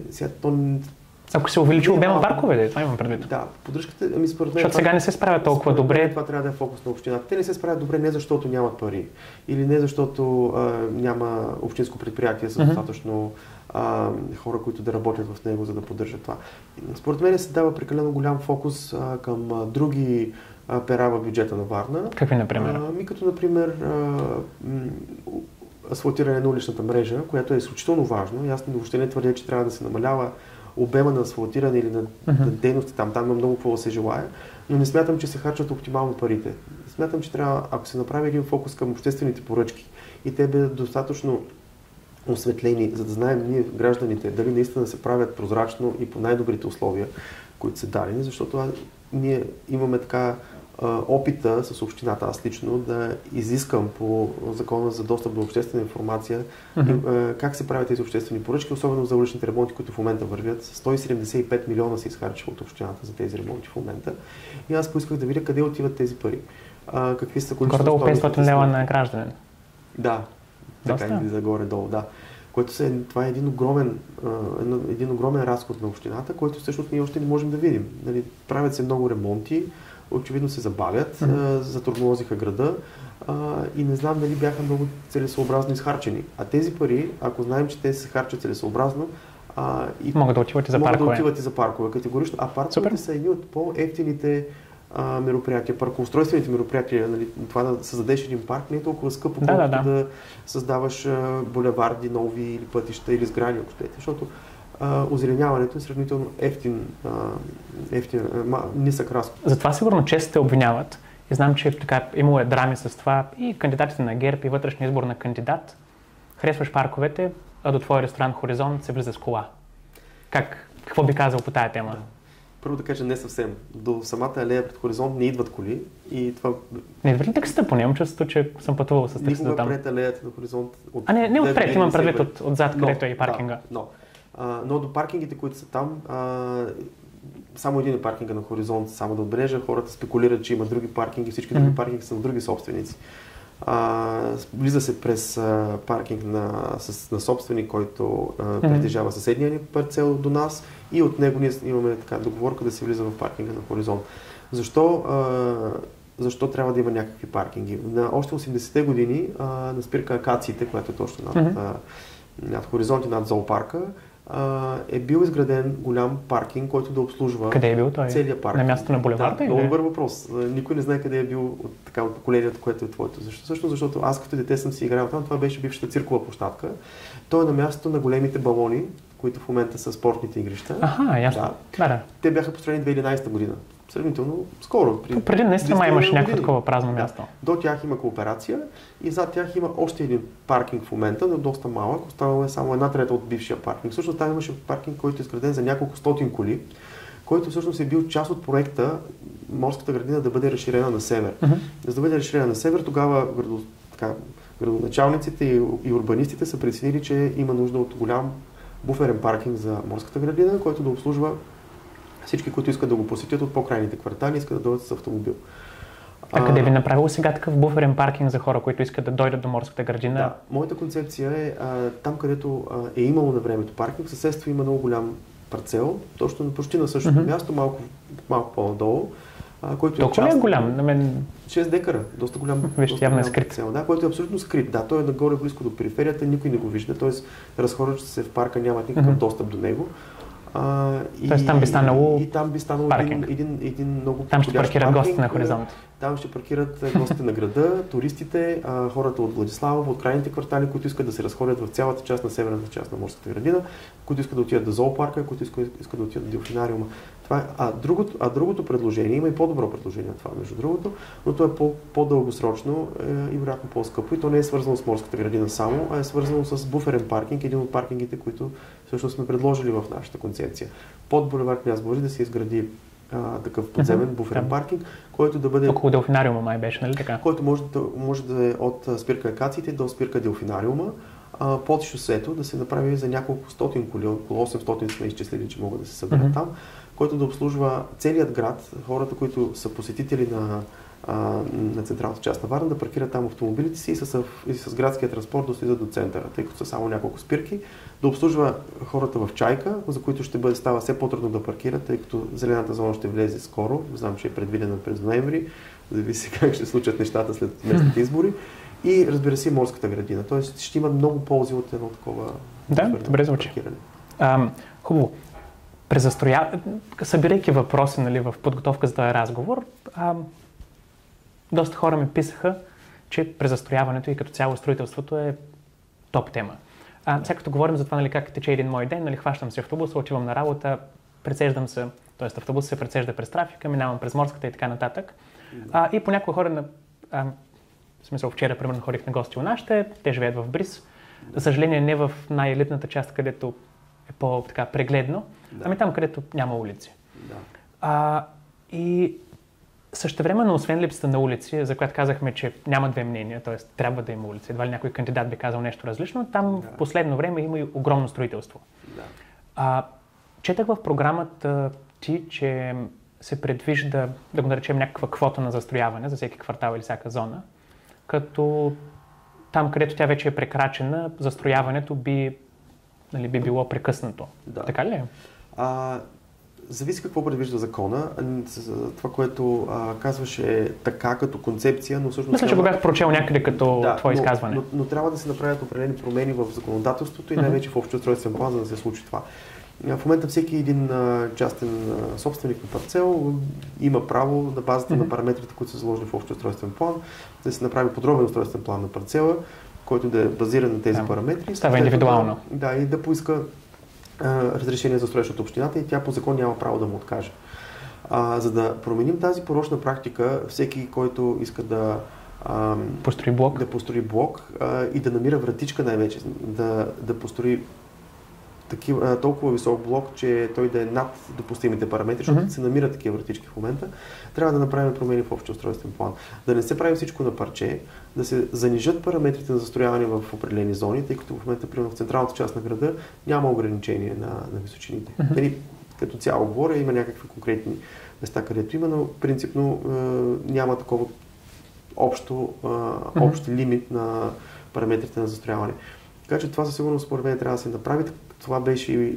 Ако се увеличи обема паркове, това имам предвид. Да, поддръжката, според мен... Защото сега не се справят толкова добре. Това трябва да е фокус на общината. Те не се справят добре не защото нямат пари или не защото няма общинско предприятие с достатъчно хора, които да работят в него, за да поддържат това. Според мен се дава прекалено голям фокус към други пера в бюджета на Варна. Какви, например? Като, например, асфалтиране на уличната мрежа, което е изключително важно. Аз въобще не твърдя, че трябва да се намалява обема на асфалтиране или на дейности там има много какво да се желая, но не смятам, че се харчат оптимално парите. Смятам, че трябва, ако се направи един фокус към обществените поръчки и те бъдат достатъчно осветлени, за да знаем ние, гражданите, дали наистина се правят прозрачно и по най-добрите условия, които са дадени, защото ние имаме така опита с общината, аз лично, да изискам по закона за достъп до обществена информация как се правят тези обществени поръчки, особено за уличните ремонти, които в момента вървят. 175 милиона се изхарчи от общината за тези ремонти в момента. И аз поисках да видя къде отиват тези пари. Какви са количество горе-долу 500 лева на гражданин. Да, така излиза горе-долу, да. Това е един огромен разход на общината, който всъщност ние още не можем да видим. Нали, правят се много ремонти, очевидно се забавят, затормозиха града и не знам дали бяха много целесообразно изхарчени. А тези пари, ако знаем, че те се харчат целесообразно, могат да отиват и за паркове. Категорично. А парковете са едни от по-евтините мероприятия, паркоустройствените мероприятия. Нали, това да създадеш един парк не е толкова скъпо, колкото да създаваш булеварди, нови или пътища или сгради, ако щете. Защото озеленяването е сравнително нисък разход. Затова сигурно често те обвиняват. И знам, че така имало е драми с това и кандидатите на ГЕРБ и вътрешния избор на кандидат. Харесваш парковете, а до твой ресторант Хоризонт се влиза с кола. Какво би казал по тая тема? Да. Първо да кажа, не съвсем. До самата алея пред Хоризонт не идват коли и това... Не идват ли таксита поне? Имам чувството, че съм пътувал с таксита там. Никога пред алеята на Хоризонт... Не отпред, имам предвид отзад, където е и паркинга. Но до паркингите, които са там, само един е паркинга на Хоризонт, само да отбележа, хората спекулират, че има други паркинги, всички други паркинги са на други собственици. Влиза се през паркинг на собственик, който притежава съседния ни парцел до нас и от него ние имаме договорка да се влиза в паркинга на Хоризонт. Защо трябва да има някакви паркинги? Още 80-те години на спирка Акациите, която е точно над Хоризонт и над зоопарка, е бил изграден голям паркинг, който да обслужва къде е бил той? Целия паркинг. На мястото на булеварда? Да, много добър въпрос. Никой не знае къде е бил от поколението, което е твоето. Защо? Защото аз като дете съм си играл там, това беше бившата циркова площадка. Той е на мястото на големите балони, които в момента са спортните игрища. Аха, ясно. Да. Те бяха построени 2011 година. Сравнително скоро. Преди наистина май имаше някакво такова празно място. До тях има кооперация и зад тях има още един паркинг в момента, но доста малък. Останала е само 1/3 от бившия паркинг. Всъщност там имаше паркинг, който е изграден за няколко стотин коли, който всъщност е бил част от проекта Морската градина да бъде разширена на север. За да бъде разширена на север, тогава градоначалниците и урбанистите са преценили, че има нужда от голям буферен паркинг за Морската градина, който да обслужва всички, които искат да го посетят от по-крайните квартали, искат да дойдат с автомобил. Къде ви направило сега такъв буферен паркинг за хора, които искат да дойдат до Морската градина? Да, моята концепция е там, където е имало на времето паркинг, в съседство има много голям парцел, точно почти на същото място, малко по-надолу. Толкова ли е голям? 6 декара, доста голям. Вижте, явно е скрит. Парцел, да, който е абсолютно скрит. Да, той е нагоре близко до периферията, никой не го вижда, т.е. разхождащите се в парка нямат никакъв достъп до него. Тоест там би станало един много там ще паркират гостите на Хоризонт. Там ще паркират гостите на града, туристите, хората от Владислава, от крайните квартали, които искат да се разходят в цялата част на северната част на Морската градина, които искат да отидат до зоопарка, които искат да отидат до делфинариума. Другото предложение, има и по-добро предложение от това, между другото, но то е по-дългосрочно и вероятно по-скъпо и то не е свързано с Морската градина само, а е свързано с буферен паркинг, един от паркингите, които всъщност сме предложили в нашата концепция. Под булевард Княз Борис да се изгради такъв подземен буферен паркинг, който да бъде... Около делфинариума май беше, нали така? Който може да е от спирка Акациите до спирка делфинариума, под шосето да се направи за няколко стотин коли, около 800 сме изчислили, че могат да се съберат там, който да обслужва целият град, хората, които са посетители на централната част на Варна, да паркират там автомобилите си и с градския транспорт да слизат до центъра, тъй като са само няколко спирки, да обслужва хората в Чайка, за които ще става все по-трудно да паркират, тъй като зелената зона ще влезе скоро, знам, че е предвидена през ноември, зависи как ще случат нещата след местните избори. И разбира се, Морската градина. Тоест ще има много ползи от едно такова добре звучи. Хубаво. Събирайки въпроси, нали, в подготовка за този разговор, доста хора ми писаха, че презастрояването и като цяло строителството е топ тема. Сега като говорим за това, нали, как тече един мой ден, нали, хващам си автобуса, отивам на работа, прецеждам се, т.е. автобусът се прецежда през трафика, минавам през Морската и така нататък. И понякога хора в смисъл, вчера, примерно, ходих на гости у нашите, те живеят в Бриз. За съжаление, не в най-елитната част, където е по-така прегледно, ами там, където няма улици. И същевременно, освен липсата на улици, за която казахме, че няма две мнения, т.е. трябва да има улици, едва ли някой кандидат би казал нещо различно, там в последно време има и огромно строителство. Четах в програмата ти, че се предвижда, да го наречем, някаква квота на застрояване за всеки квартал или всяка зона, като там, където тя вече е прекрачена, застрояването би било прекъснато. Така ли е? Зависи какво предвижда закона. Това, което казваше така като концепция, но всъщност... Мисля, че го бях прочел някъде като твое изказване. Но трябва да се направят определени промени в законодателството и най-вече в общоустройствен план, за да се случи това. В момента всеки един частен собственик на парцел има право на базата на параметрите, които са заложени в общоустройствен план, да се направи подробен устройствен план на парцела, който да е базиран на тези параметри. Става индивидуално. Да, и да поиска разрешение за строеж от общината и тя по закон няма право да му откаже. За да променим тази порочна практика, всеки, който иска да построи блок и да намира вратичка най-вече, да построи толкова висок блок, че той да е над допустимите параметри, защото се намират такива вратички в момента, трябва да направим промени в общия устройствен план. Да не се прави всичко на парче, да се занижат параметрите на застрояване в определени зони, тъй като в момента, примерно в централната част на града, няма ограничение на височините. Като цяло говоря, има някакви конкретни места, където има, но принципно няма такова общ лимит на параметрите на застрояване. Така че това със сигурност според мен трябва да се направи. Това беше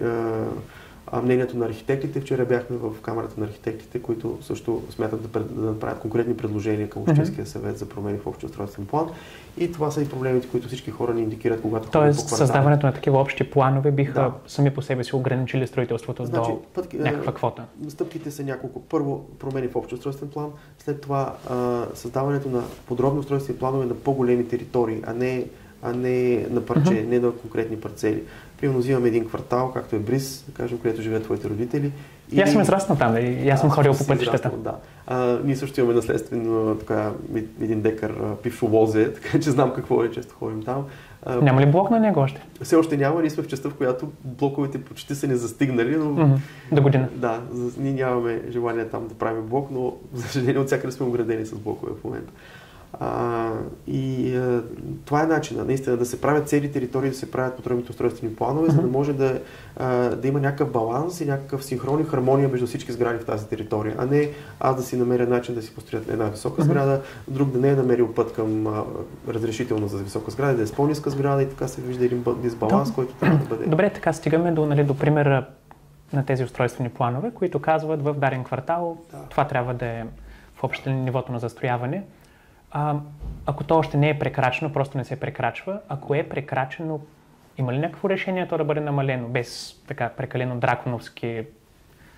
мнението на архитектите. Вчера бяхме в Камарата на архитектите, които също смятат да направят конкретни предложения към Общинския съвет за промени в общия устройствен план. И това са и проблемите, които всички хора ни индикират, когато ходим по квартали. Създаването на такива общи планове биха сами по себе си ограничили строителството до някаква квота. Стъпките са няколко. Първо, промени в общия устройствен план, след това създаването на подробни устройствени планове на по-големи територии, а не на парче, не на конкретни парцели. Примерно взимаме един квартал, както е Бриз, да кажем, където живеят твоите родители. И аз съм израснал там, и аз съм ходил по пътищата. Ние също имаме наследствено един декар пившо лозе, така че знам какво е, често ходим там. Няма ли блок на него още? Все още няма, ние сме в частта, в която блоковете почти са ни застигнали, но... До година. Да, ние нямаме желание там да правим блок, но за съжаление от всякъде сме оградени с блокове в момента. Това е начина, наистина, да се правят цели територии, да се правят подробните устройствени планове, за да може да има някакъв баланс и някакъв синхрон и хармония между всички сгради в тази територия, а не аз да си намеря начин да си построят една висока сграда, друг да не е намерил път към разрешително за висока сграда, да е с по-ниска сграда и така се вижда един дисбаланс, който трябва да бъде. Добре, така стигаме до примера на тези устройствени планове, които казват в даден квартал, това трябва да е в общото нивото на застрояване. Ако то още не е прекрачено, просто не се прекрачва. Ако е прекрачено, има ли някакво решение то да бъде намалено, без така прекалено драконовски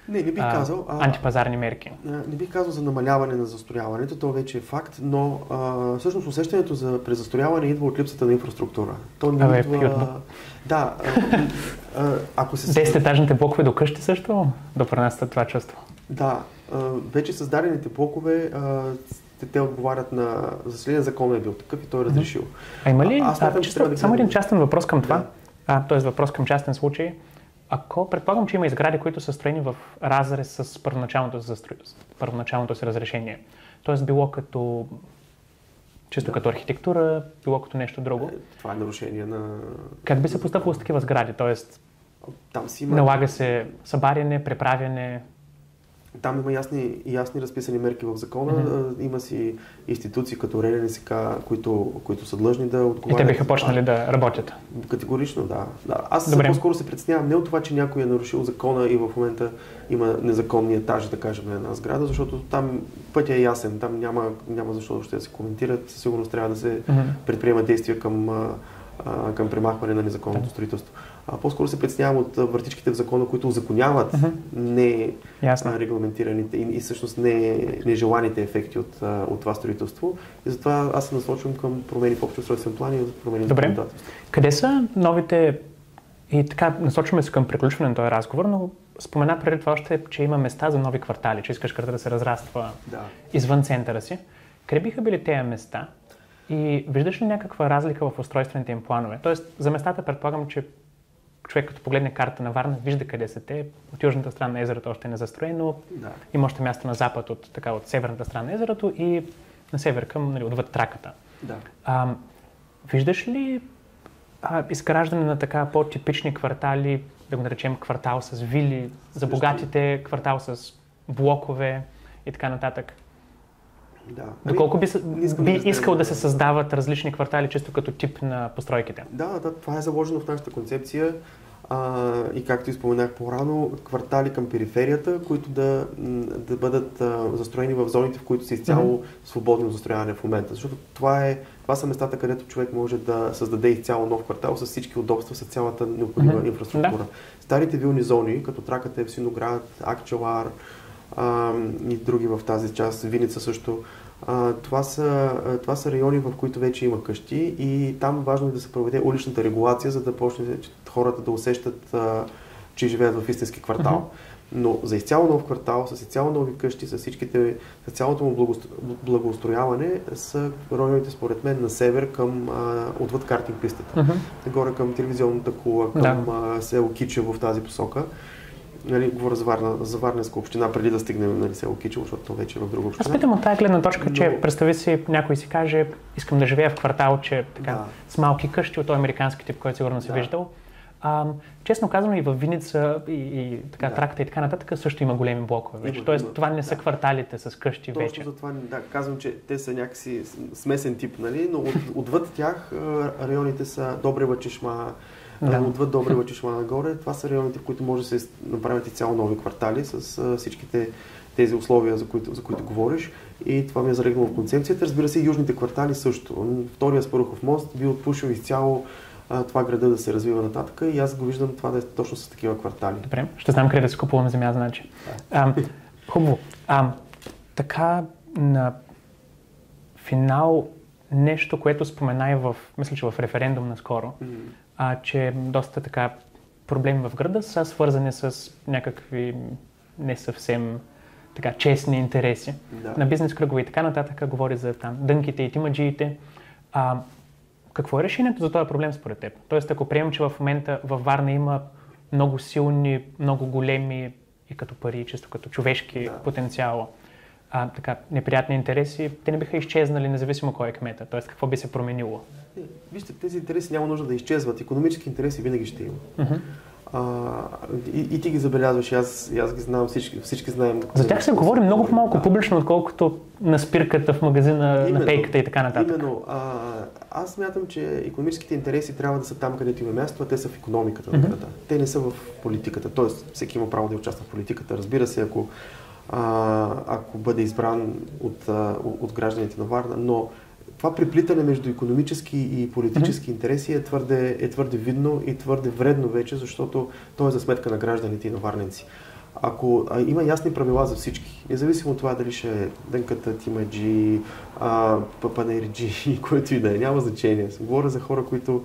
не бих казал, антипазарни мерки? Не бих казал за намаляване на застрояването, то вече е факт, но всъщност усещането за презастрояване идва от липсата на инфраструктура. То не идва... Да, ако се... 10-етажните блокове до къщи също допринасят това чувство? Да, вече създадените блокове те отговарят на... За съжаление, законът е бил такъв и той е разрешил. А има ли... Само един частен въпрос към това, т.е. въпрос към частен случай. Ако предполагам, че има и сгради, които са строени в разрез с първоначалното си разрешение, т.е. било като чисто като архитектура, било като нещо друго. Това е нарушение на... Как би се постъпвало с такива сгради? Т.е. там си има... налага се събаряне, преправяне... Там има ясни разписани мерки в закона. Има си институции като РНСК, които са длъжни да отговарят. И те биха почнали да работят? Категорично, да. Аз по-скоро се притеснявам не от това, че някой е нарушил закона и в момента има незаконни етажи, да кажем, на една сграда, защото там пътя е ясен, там няма защо още да се коментират. Със сигурност трябва да се предприемат действия към премахване на незаконното строителство. По-скоро се притеснявам от вратичките в закона, които узаконяват не регламентираните и всъщност нежеланите ефекти от това строителство. И затова аз се насочвам към промени в общия устройствен план и промени в законодателството. Къде са новите... И така, насочваме се към приключване на този разговор, но спомена преди това още, че има места за нови квартали, че искаш града да се разраства извън центъра си. Къде биха били тези места? И виждаш ли някаква разлика в устройствените им планове? Тоест, за местата предполагам, че човек като погледне карта на Варна, вижда къде са те. От южната страна на езерото още не е застроено, има още място на запад от северната страна на езерото и на север към, отвъд Траката. Виждаш ли изграждане на така по-типични квартали, да го наречем квартал с вили, за богатите, квартал с блокове и така нататък? Доколко би искал да се създават различни квартали, чисто като тип на постройките? Да, това е заложено в нашата концепция и както споменах по-рано, квартали към периферията, които да бъдат застроени в зоните, в които са изцяло свободно застрояване в момента. Защото това са местата, където човек може да създаде изцяло нов квартал с всички удобства, с цялата необходима инфраструктура. Старите вилни зони, като Траката, Евксиноград, Акчелар, и други в тази част, Виница също. Това са райони, в които вече има къщи и там важно е да се проведе уличната регулация, за да почне хората да усещат, че живеят в истински квартал. Но за изцяло нов квартал, с изцяло нови къщи, с цялото му благоустрояване са районите, според мен, на север към отвъд картинг пистата. Горе към телевизионната кула, към село Кичево в тази посока. Говоря за Варненска община, преди да стигнем село Кичево, защото то вече е в друга община. Аз питам от тази гледна точка, че представи си, някой си каже, искам да живея в квартал, че с малки къщи, от този американски тип, който сигурно си виждал. Честно казано и в Виница и така, Тракта и така нататък също има големи блокове вече. Тоест това не са кварталите с къщи вече. Точно за това, казвам, че те са някакси смесен тип, нали? Но отвъд тях районите са Добрева чешма, отвъд Добрева чешма нагоре. Това са районите, в които може да се направят и цяло нови квартали с всичките тези условия, за които говориш. И това ми е залегнало в концепцията. Разбира се, и южните квартали също. Втория Спарухов мост би отпушил изцяло това града да се развива нататък и аз го виждам това да е точно с такива квартали. Добре, ще знам къде да си купуваме земя, значи. Хубаво. Така, на финал, нещо, което спомена и мисля, че в референдум наскоро, че доста така проблеми в града са свързани с някакви не съвсем така честни интереси на бизнес кръгове и така нататък. Говори за там дънките и тимаджиите. Какво е решението за този проблем според теб? Тоест, ако приемем, че в момента във Варна има много силни, много големи и като пари, чисто като човешки потенциал, така, неприятни интереси, те не биха изчезнали независимо кой е кмета. Тоест, какво би се променило? Вижте, тези интереси няма нужда да изчезват. Икономически интереси винаги ще има. И ти ги забелязваш, аз ги знам, всички знаем. За тях се говори много по-малко публично, отколкото на спирката в магазина, на пейката и така нататък. Именно. Аз смятам, че икономическите интереси трябва да са там, където има място, а те са в икономиката на града. Те не са в политиката. Тоест, всеки има право да участва в политиката. Разбира се, ако бъде избран от гражданите на Варна, но това преплитане между икономически и политически интереси е твърде видно и твърде вредно вече, защото то е за сметка на гражданите и на варненци. Ако има ясни правила за всички, независимо от това дали ще е дънката, тимаджи, папанерджи, което и да е, няма значение. Говоря за хора, които...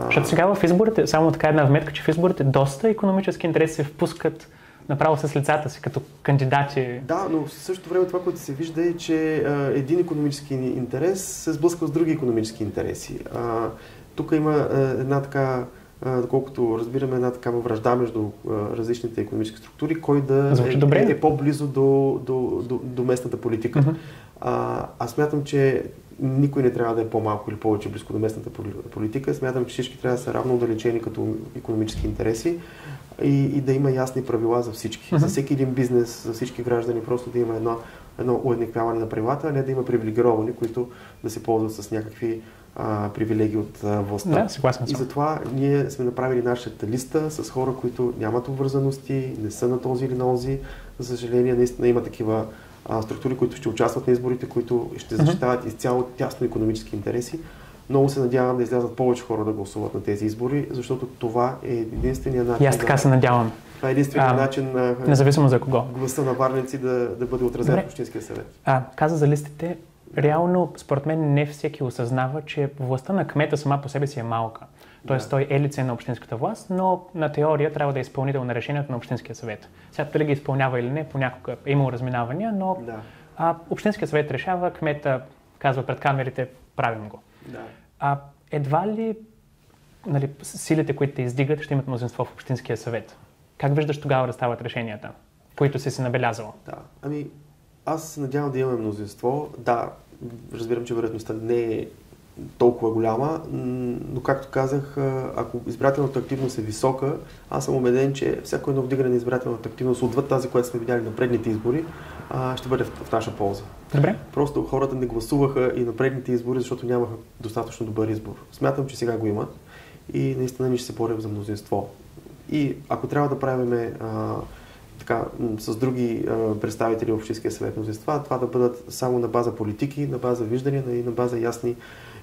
Защото сега в изборите, само така една вметка, че в изборите доста икономически интереси се впускат направо с лицата си, като кандидати. Да, но в същото време това, което се вижда е, че един икономически интерес се сблъсква с други икономически интереси. Тук има една така, доколкото разбираме, една такава вражда между различните икономически структури, кой да е по-близо до местната политика. Аз смятам, че никой не трябва да е по-малко или повече близко до местната политика. Смятам, че всички трябва да са равно отдалечени като икономически интереси и да има ясни правила за всички. За всеки един бизнес, за всички граждани, просто да има едно уеднаквяване на правилата, а не да има привилегировани, които да се ползват с някакви привилегии от властта. Да, съгласен съм. И затова ние сме направили нашата листа с хора, които нямат обвързаности, не са на този или на онзи. За съжаление, наистина има такива структури, които ще участват на изборите, които ще защитават изцяло тясно икономически интереси. Много се надявам да излязат повече хора да гласуват на тези избори, защото това е единствения начин. И аз така се надявам. Това е единствения начин независимо за кого. Гласа на варненци да бъде отразен в Общинския съвет. Каза за листите. Реално, според мен, не всеки осъзнава, че властта на кмета сама по себе си е малка. Тоест, той е лице на общинската власт, но на теория трябва да е изпълнител на решението на Общинския съвет. Сега дали ги изпълнява или не, понякога е имало разминавания, но Общинския съвет решава, кмета казва пред камерите, правим го. Едва ли силите, които те издигат, ще имат мнозинство в Общинския съвет? Как виждаш тогава да стават решенията, които си набелязал? Аз се надявам да имаме мнозинство. Да, разбирам, че вероятността не е толкова голяма, но както казах, ако избирателната активност е висока, аз съм убеден, че всяко едно вдигане на избирателната активност отвъд тази, която сме видяли на предните избори, ще бъде в наша полза. Добре. Просто хората не гласуваха и на предните избори, защото нямаха достатъчно добър избор. Смятам, че сега го имат и наистина ние ще се борим за мнозинство. И ако трябва да правим с други представители в Общинския съвет мнозинства, това да бъдат само на база политики, на база виждания и на база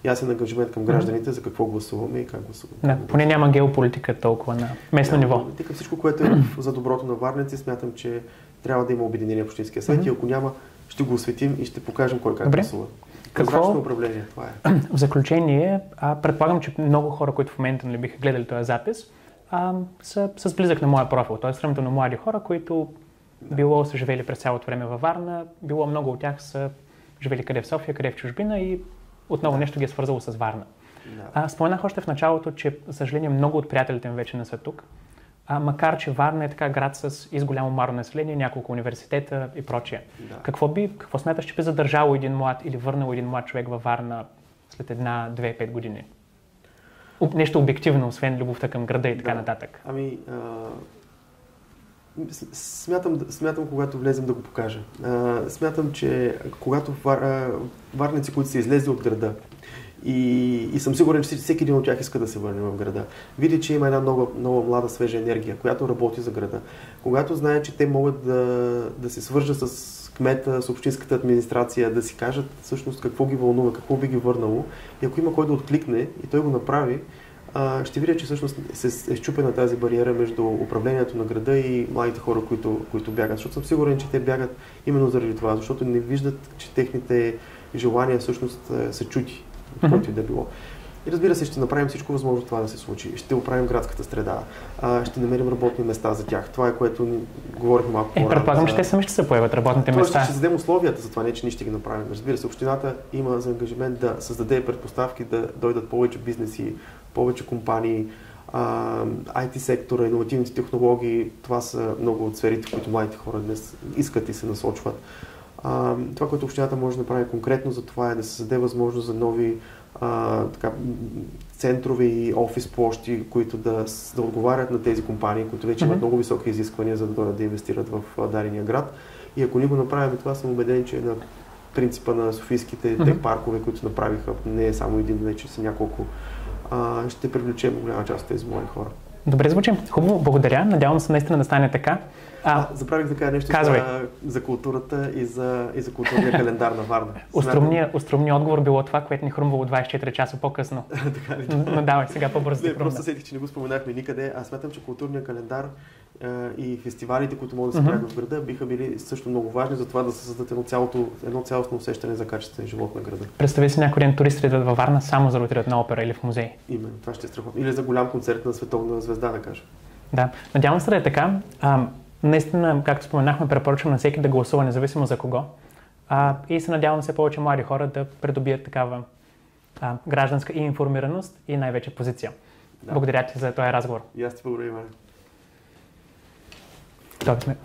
ясен ангажимент към гражданите за какво гласуваме и как гласуваме. Поне няма геополитика толкова на местно ниво. Политика, всичко, което е за доброто на варненци, смятам, че трябва да има обединение в Общинския съвет и ако няма, ще го осветим и ще покажем кой как гласува. Прозрачно управление, това е. В заключение, предполагам, че много хора, които в момента биха гледали този запис, са с близък на моя профил, т.е. сравнително млади хора, които било са живели през цялото време във Варна, било много от тях са живели къде в София, къде в чужбина и отново нещо ги е свързало с Варна. Споменах още в началото, че, за съжаление, много от приятелите ми вече не са тук, макар че Варна е така град с голямо маро население, няколко университета и прочие. Какво смяташ, че би задържало един млад или върнало един млад човек във Варна след 1, 2, 5 години? нещо обективно, освен любовта към града и така нататък? Смятам, когато влезем да го покажа. Смятам, че когато варненци, които са излезли от града, и съм сигурен, че всеки един от тях иска да се върне в града, види, че има една нова млада, свежа енергия, която работи за града. Когато знае, че те могат да се свържат с кмета, с общинската администрация, да си кажат всъщност какво ги вълнува, какво би ги върнало, и ако има кой да откликне и той го направи, ще видя, че всъщност се е счупена тази бариера между управлението на града и младите хора, които бягат. Защото съм сигурен, че те бягат именно заради това, защото не виждат, че техните желания всъщност са чути, който и да било. И разбира се, ще направим всичко възможно това да се случи. Ще оправим градската среда, ще намерим работни места за тях. Това е, което говорихме малко по-рано. Предполагам, че те сами ще се появят работните места. Ще създадем условията за това, не че ние ще ги направим. Разбира се, общината има за ангажимент да създаде предпоставки да дойдат повече бизнеси, повече компании, IT сектора, иновативните технологии. Това са много от сферите, в които младите хора днес искат и се насочват. Това, което общината може да направи конкретно за това, е да се създаде възможност за нови центрове и офис площи, които да отговарят на тези компании, които вече имат много високи изисквания, за да дойдат да инвестират в дадения град. И ако ние го направим това, съм убеден, че на принципа на софийските тех паркове, които направиха, не е само един, вече са няколко, ще привлечем голяма част от тези млади хора. Добре звучи. Хубаво, благодаря. Надявам се наистина да стане така. Забравих да кажа нещо за културата и за културния календар на Варна. Остромният отговор било това, което ни хрумвало 24 часа по-късно. Но давай, сега по-бързо. Просто сетих, че не го споменахме никъде. Аз смятам, че културният календар и фестивалите, които могат да се правят в града, биха били също много важни за това да се създадат едно цялостно усещане за качествен живот на града. Представи си някой ден туристи идват във Варна само за да отидат на опера или в музей. Именно, това ще е страхотно. Или за голям концерт на световна звезда, да кажа. Да, надявам се да е така. Наистина, както споменахме, препоръчвам на всеки да гласува, независимо за кого. И се надявам все повече млади хора да придобият такава гражданска и информираност и най-вече позиция. Да. Благодаря ти за този разговор. И аз ти благодаря, Иване. Добре.